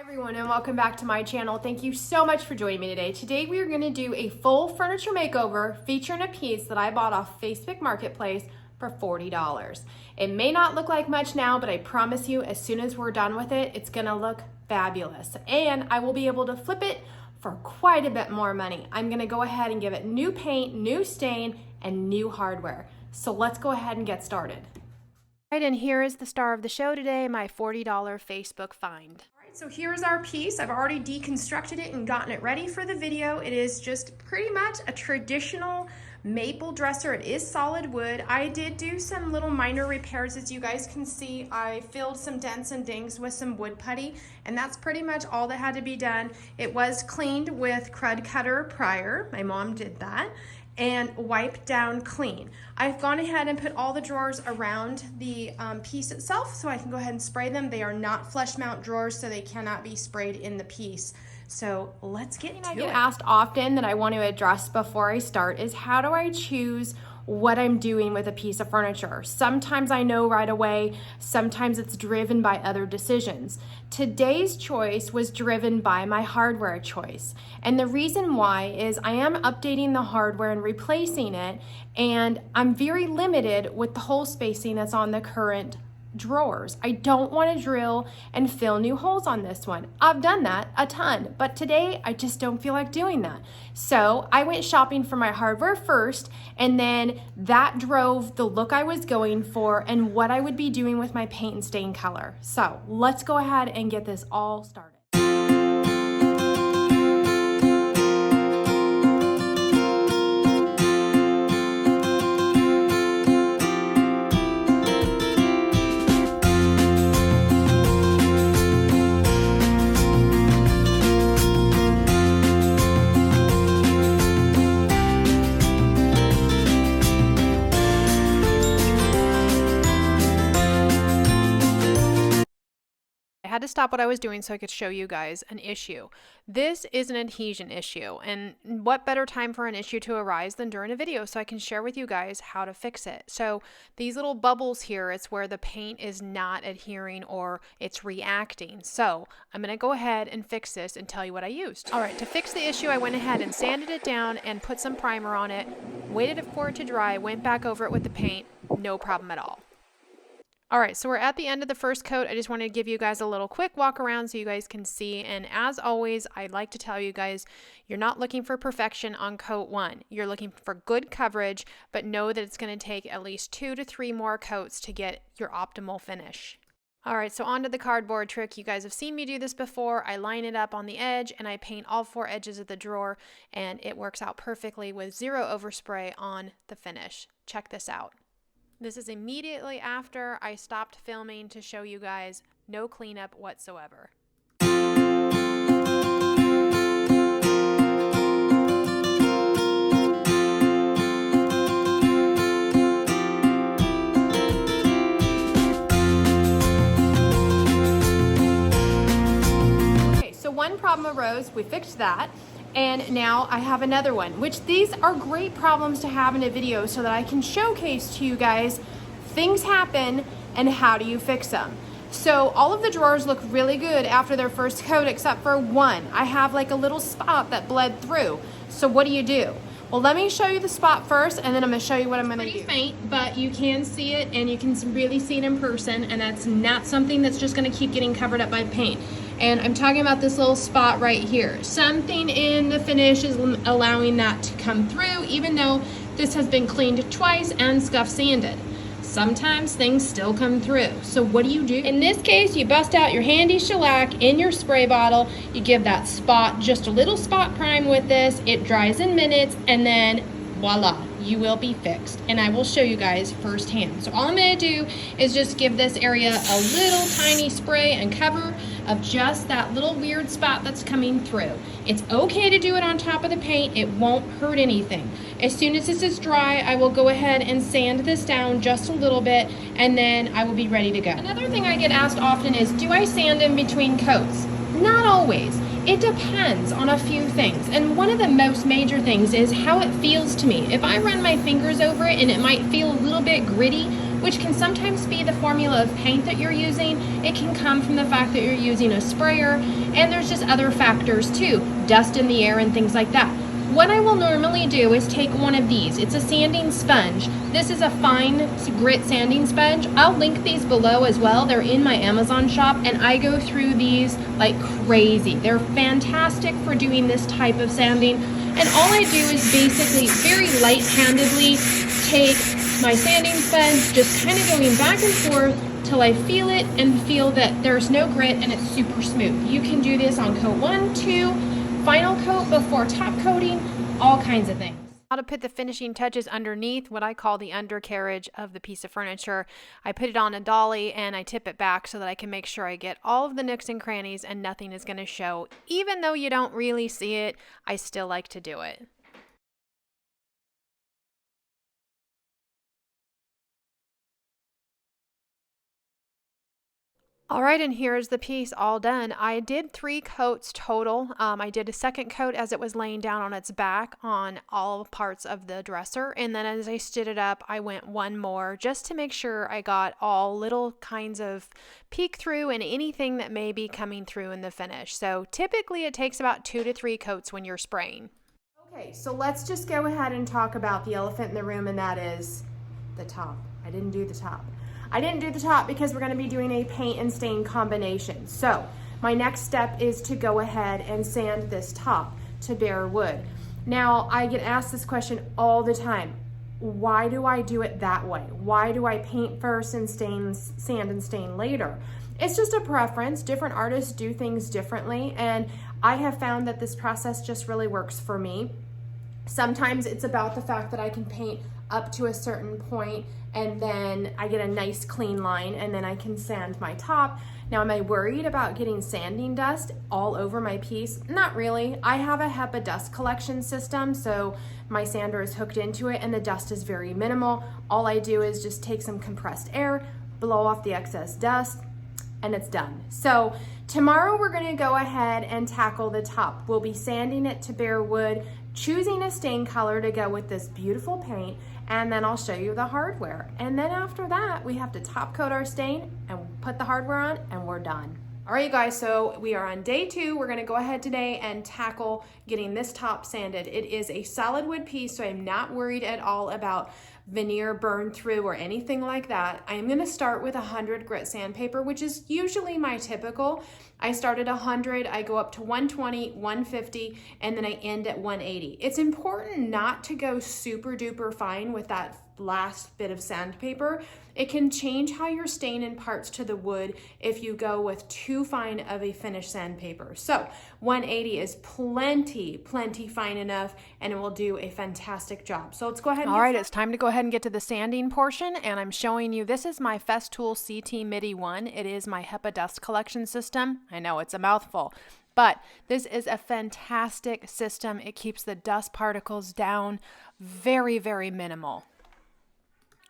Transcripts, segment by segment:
Everyone, and welcome back to my channel. Thank you so much for joining me today. Today we are going to do a full furniture makeover featuring a piece that I bought off Facebook Marketplace for $40. It may not look like much now, but I promise you as soon as we're done with it, it's going to look fabulous. And I will be able to flip it for quite a bit more money. I'm going to go ahead and give it new paint, new stain, and new hardware. So let's go ahead and get started. All right, and here is the star of the show today, my $40 Facebook find. So here's our piece. I've already deconstructed it and gotten it ready for the video. It is just pretty much a traditional maple dresser. It is solid wood. I did do some little minor repairs, as you guys can see. I filled some dents and dings with some wood putty, and that's pretty much all that had to be done. It was cleaned with Crud Cutter prior. My mom did that. And wiped down clean. I've gone ahead and put all the drawers around the piece itself so I can go ahead and spray them. They are not flush mount drawers, so they cannot be sprayed in the piece. So let's get to it. I get asked often that I want to address before I start is how do I choose what I'm doing with a piece of furniture? Sometimes I know right away, sometimes it's driven by other decisions. Today's choice was driven by my hardware choice. And the reason why is I am updating the hardware and replacing it, and I'm very limited with the hole spacing that's on the current drawers. I don't want to drill and fill new holes on this one. I've done that a ton, but today I just don't feel like doing that. So I went shopping for my hardware first, and then that drove the look I was going for and what I would be doing with my paint and stain color. So let's go ahead and get this all started. I had to stop what I was doing so I could show you guys an issue. This is an adhesion issue, and what better time for an issue to arise than during a video so I can share with you guys how to fix it. So these little bubbles here, it's where the paint is not adhering or it's reacting. So I'm going to go ahead and fix this and tell you what I used. All right, to fix the issue, I went ahead and sanded it down and put some primer on it, waited for it to dry, went back over it with the paint, no problem at all. All right, so we're at the end of the first coat. I just wanted to give you guys a little quick walk around so you guys can see. And as always, I'd like to tell you guys, you're not looking for perfection on coat one. You're looking for good coverage, but know that it's going to take at least 2 to 3 more coats to get your optimal finish. All right, so on to the cardboard trick. You guys have seen me do this before. I line it up on the edge and I paint all 4 edges of the drawer, and it works out perfectly with 0 overspray on the finish. Check this out. This is immediately after I stopped filming to show you guys no cleanup whatsoever. Okay, so one problem arose, we fixed that. And now I have another one, which these are great problems to have in a video so that I can showcase to you guys things happen and how do you fix them. So all of the drawers look really good after their first coat except for one. I have like a little spot that bled through. So what do? Well, let me show you the spot first, and then I'm going to show you what I'm going to do. It's pretty faint, but you can see it, and you can really see it in person, and that's not something that's just going to keep getting covered up by paint. And I'm talking about this little spot right here. Something in the finish is allowing that to come through, even though this has been cleaned twice and scuff sanded. Sometimes things still come through. So what do? In this case, you bust out your handy shellac in your spray bottle. You give that spot just a little spot prime with this. It dries in minutes, and then voila, you will be fixed. And I will show you guys firsthand. So all I'm going to do is just give this area a little tiny spray and cover of just that little weird spot that's coming through. It's okay to do it on top of the paint. It won't hurt anything. As soon as this is dry, I will go ahead and sand this down just a little bit, and then I will be ready to go. Another thing I get asked often is, do I sand in between coats? Not always. It depends on a few things, and one of the most major things is how it feels to me. If I run my fingers over it and it might feel a little bit gritty, which can sometimes be the formula of paint that you're using. It can come from the fact that you're using a sprayer, and there's just other factors too, dust in the air and things like that. What I will normally do is take one of these. It's a sanding sponge. This is a fine grit sanding sponge. I'll link these below as well. They're in my Amazon shop, and I go through these like crazy. They're fantastic for doing this type of sanding. And all I do is basically very light-handedly take my sanding sponge, just kind of going back and forth till I feel it and feel that there's no grit and it's super smooth. You can do this on coat 1, 2, final coat before top coating, all kinds of things. How to put the finishing touches underneath what I call the undercarriage of the piece of furniture. I put it on a dolly and I tip it back so that I can make sure I get all of the nooks and crannies and nothing is going to show. Even though you don't really see it, I still like to do it. All right, and here's the piece all done. I did 3 coats total. I did a second coat as it was laying down on its back on all parts of the dresser. And then as I stood it up, I went one more just to make sure I got all little kinds of peek through and anything that may be coming through in the finish. So typically it takes about 2 to 3 coats when you're spraying. Okay, so let's just go ahead and talk about the elephant in the room, and that is the top. I didn't do the top. I didn't do the top because we're going to be doing a paint and stain combination. So my next step is to go ahead and sand this top to bare wood. Now I get asked this question all the time. Why do I do it that way? Why do I paint first and sand and stain later? It's just a preference. Different artists do things differently, and I have found that this process just really works for me. Sometimes it's about the fact that I can paint up to a certain point and then I get a nice clean line and then I can sand my top. Now, am I worried about getting sanding dust all over my piece? Not really. I have a HEPA dust collection system, so my sander is hooked into it and the dust is very minimal. All I do is just take some compressed air, blow off the excess dust, and it's done. So tomorrow we're going to go ahead and tackle the top. We'll be sanding it to bare wood, choosing a stain color to go with this beautiful paint, and then I'll show you the hardware. And then after that, we have to top coat our stain and put the hardware on, and we're done. All right, you guys, so we are on day 2. We're gonna go ahead today and tackle getting this top sanded. It is a solid wood piece, so I'm not worried at all about veneer burn through or anything like that. I am gonna start with 100 grit sandpaper, which is usually my typical. I start at 100, I go up to 120, 150, and then I end at 180. It's important not to go super duper fine with that last bit of sandpaper. It can change how your stain imparts to the wood if you go with too fine of a finished sandpaper. So 180 is plenty fine enough, and it will do a fantastic job. So let's go ahead and all right, it's time to go ahead and get to the sanding portion, and I'm showing you, this is my Festool CT MIDI 1. It is my HEPA dust collection system. I know it's a mouthful, but this is a fantastic system. It keeps the dust particles down very, very minimal.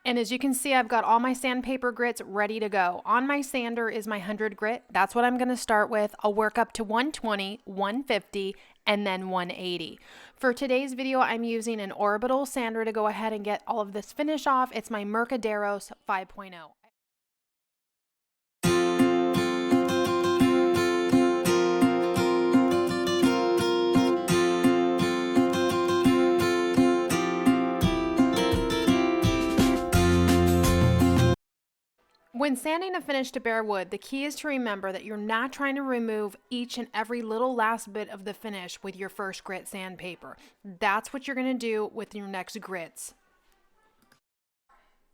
And as you can see, I've got all my sandpaper grits ready to go. On my sander is my 100 grit. That's what I'm going to start with. I'll work up to 120, 150, and then 180. For today's video, I'm using an orbital sander to go ahead and get all of this finish off. It's my Mercaderos 5.0. When sanding a finish to bare wood, the key is to remember that you're not trying to remove each and every little last bit of the finish with your first grit sandpaper. That's what you're going to do with your next grits.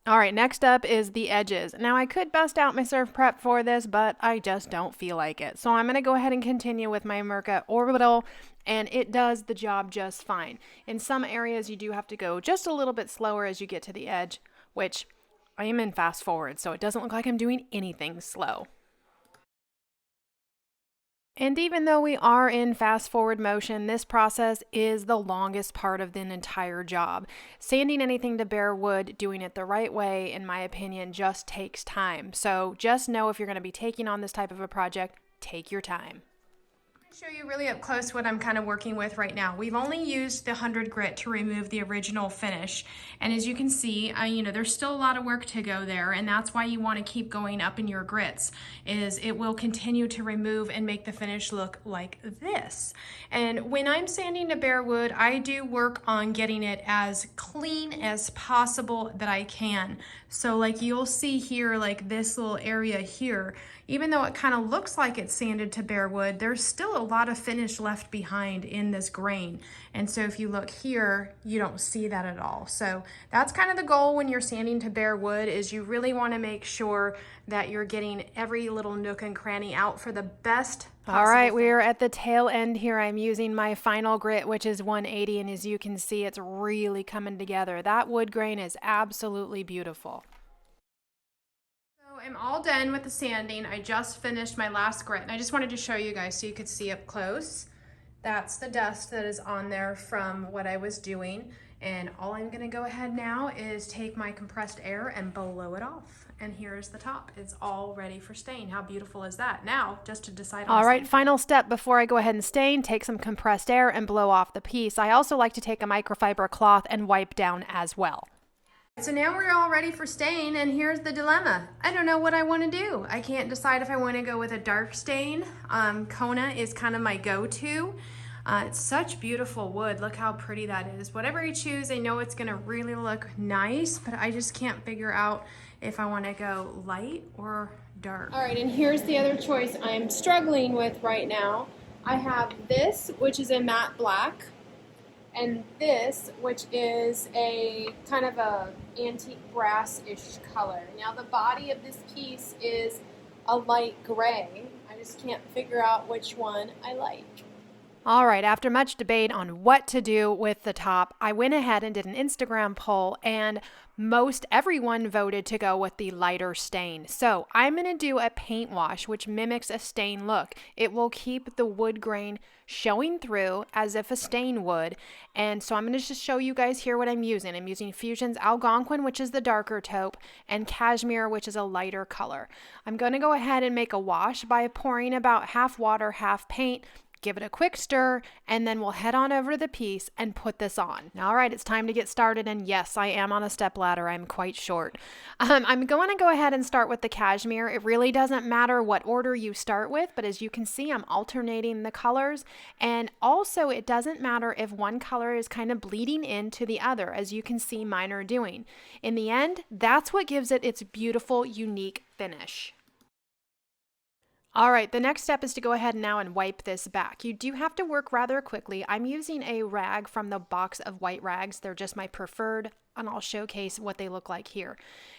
All right, next up is the edges. Now I could bust out my surf prep for this, but I just don't feel like it. So I'm going to go ahead and continue with my Merca Orbital, and it does the job just fine. In some areas you do have to go just a little bit slower as you get to the edge, which I am in fast forward, so it doesn't look like I'm doing anything slow. And even though we are in fast forward motion, this process is the longest part of the entire job. Sanding anything to bare wood, doing it the right way, in my opinion, just takes time. So just know if you're going to be taking on this type of a project, take your time. Show you really up close what I'm kind of working with right now. We've only used the 100 grit to remove the original finish, and as you can see, there's still a lot of work to go there, and that's why you want to keep going up in your grits, is it will continue to remove and make the finish look like this. And when I'm sanding to bare wood, I do work on getting it as clean as possible that I can. So like you'll see here, like this little area here, even though it kind of looks like it's sanded to bare wood, there's still a lot of finish left behind in this grain. And so if you look here, you don't see that at all. So that's kind of the goal when you're sanding to bare wood, is you really want to make sure that you're getting every little nook and cranny out for the best possible. All right, we're at the tail end here. I'm using my final grit, which is 180, and as you can see, it's really coming together. That wood grain is absolutely beautiful. I'm all done with the sanding. I just finished my last grit, and I just wanted to show you guys so you could see up close. That's the dust that is on there from what I was doing, and all I'm going to go ahead now is take my compressed air and blow it off. And here's the top. It's all ready for stain. How beautiful is that? Now, just to decide on. All right, final step before I go ahead and stain, take some compressed air and blow off the piece. I also like to take a microfiber cloth and wipe down as well. So now we're all ready for stain, and here's the dilemma. I don't know what I want to do. I can't decide if I want to go with a dark stain. Kona is kind of my go-to. It's such beautiful wood. Look how pretty that is. Whatever you choose, I know it's going to really look nice, but I just can't figure out if I want to go light or dark. All right, and here's the other choice I'm struggling with right now. I have this, which is a matte black, and this, which is a kind of a antique brass-ish color. Now the body of this piece is a light gray. I just can't figure out which one I like. All right, after much debate on what to do with the top, I went ahead and did an Instagram poll, and most everyone voted to go with the lighter stain. So I'm going to do a paint wash, which mimics a stain look. It will keep the wood grain showing through as if a stain would. And so I'm going to just show you guys here what I'm using. I'm using Fusion's Algonquin, which is the darker taupe, and Cashmere, which is a lighter color. I'm going to go ahead and make a wash by pouring about half water, half paint. Give it a quick stir, and then we'll head on over to the piece and put this on. All right, it's time to get started, and yes, I am on a step ladder. I'm quite short. I'm going to go ahead and start with the Cashmere. It really doesn't matter what order you start with, but as you can see, I'm alternating the colors, and also it doesn't matter if one color is kind of bleeding into the other, as you can see mine are doing. In the end, that's what gives it its beautiful, unique finish. All right, the next step is to go ahead now and wipe this back. You do have to work rather quickly. I'm using a rag from the box of white rags. They're just my preferred, and I'll showcase what they look like here.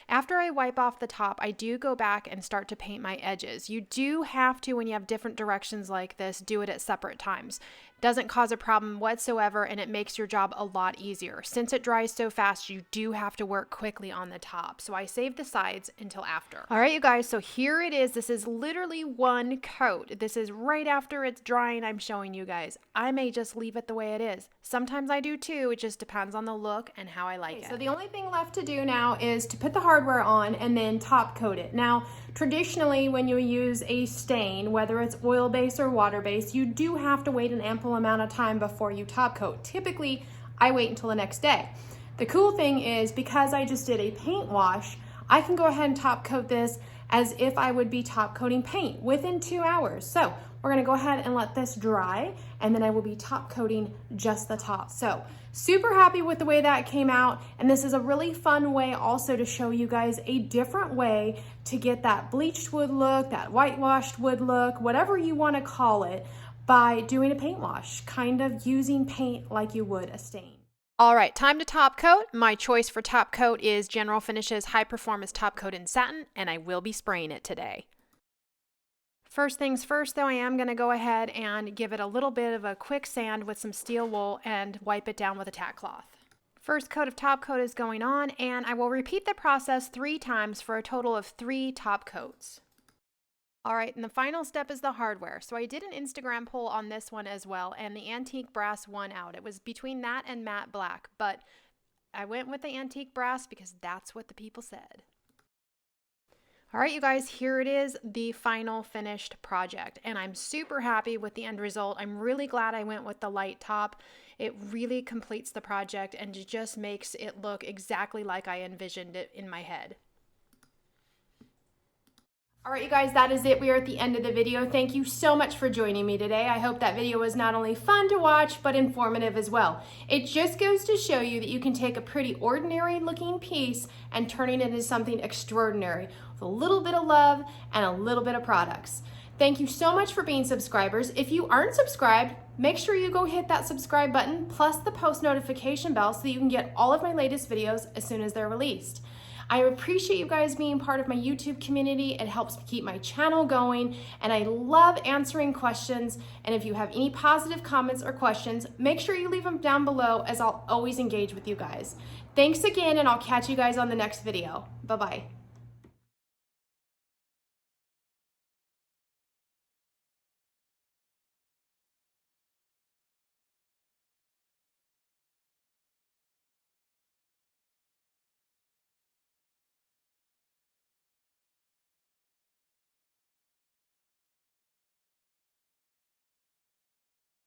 After I wipe off the top, I do go back and start to paint my edges. You do have to, when you have different directions like this, do it at separate times. Doesn't cause a problem whatsoever, and it makes your job a lot easier. Since it dries so fast, you do have to work quickly on the top. So I save the sides until after. All right, you guys, so here it is. This is literally one coat. This is right after it's drying. I'm showing you guys. I may just leave it the way it is. Sometimes I do too. It just depends on the look and how I like it. So the only thing left to do now is to put the hardware on and then top coat it. Now, traditionally, when you use a stain, whether it's oil-based or water-based, you do have to wait an ample amount of time before you top coat. Typically, I wait until the next day. The cool thing is, because I just did a paint wash, I can go ahead and top coat this as if I would be top coating paint within 2 hours. So we're gonna go ahead and let this dry, and then I will be top coating just the top. So super happy with the way that came out, and this is a really fun way also to show you guys a different way to get that bleached wood look, that whitewashed wood look, whatever you wanna call it, by doing a paint wash, kind of using paint like you would a stain. All right, time to top coat. My choice for top coat is General Finishes High Performance Top Coat in Satin, and I will be spraying it today. First things first, though, I am going to go ahead and give it a little bit of a quick sand with some steel wool and wipe it down with a tack cloth. First coat of top coat is going on, and I will repeat the process 3 times for a total of 3 top coats. All right, and the final step is the hardware. So I did an Instagram poll on this one as well, and the antique brass won out. It was between that and matte black, but I went with the antique brass because that's what the people said. All right, you guys, here it is, the final finished project, and I'm super happy with the end result. I'm really glad I went with the light top. It really completes the project and just makes it look exactly like I envisioned it in my head. All right, you guys, that is it. We are at the end of the video. Thank you so much for joining me today. I hope that video was not only fun to watch, but informative as well. It just goes to show you that you can take a pretty ordinary looking piece and turning it into something extraordinary with a little bit of love and a little bit of products. Thank you so much for being subscribers. If you aren't subscribed, make sure you go hit that subscribe button plus the post notification bell so that you can get all of my latest videos as soon as they're released. I appreciate you guys being part of my YouTube community. It helps keep my channel going, and I love answering questions. And if you have any positive comments or questions, make sure you leave them down below, as I'll always engage with you guys. Thanks again, and I'll catch you guys on the next video. Bye-bye.